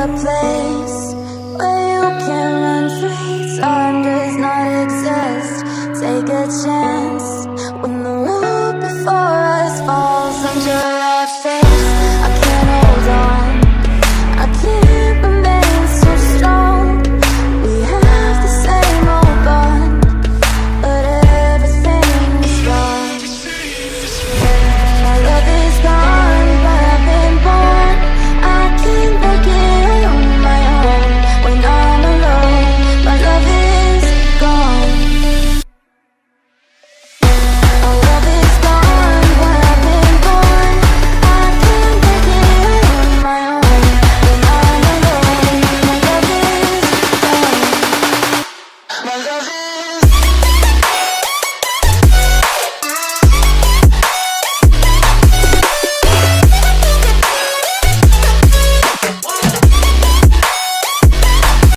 a place where you can run free. Time does not exist. Take a chance when the road before us falls under our face. I can't hold on, I can't remain so strong. We have the same old bond, but everything is wrong. My love is gone, but I've been born. I can't make it on my own when I'm alone. My love is gone. My love is gone, but I've been born. I can't make it on my own when I'm alone. My love is gone. My love is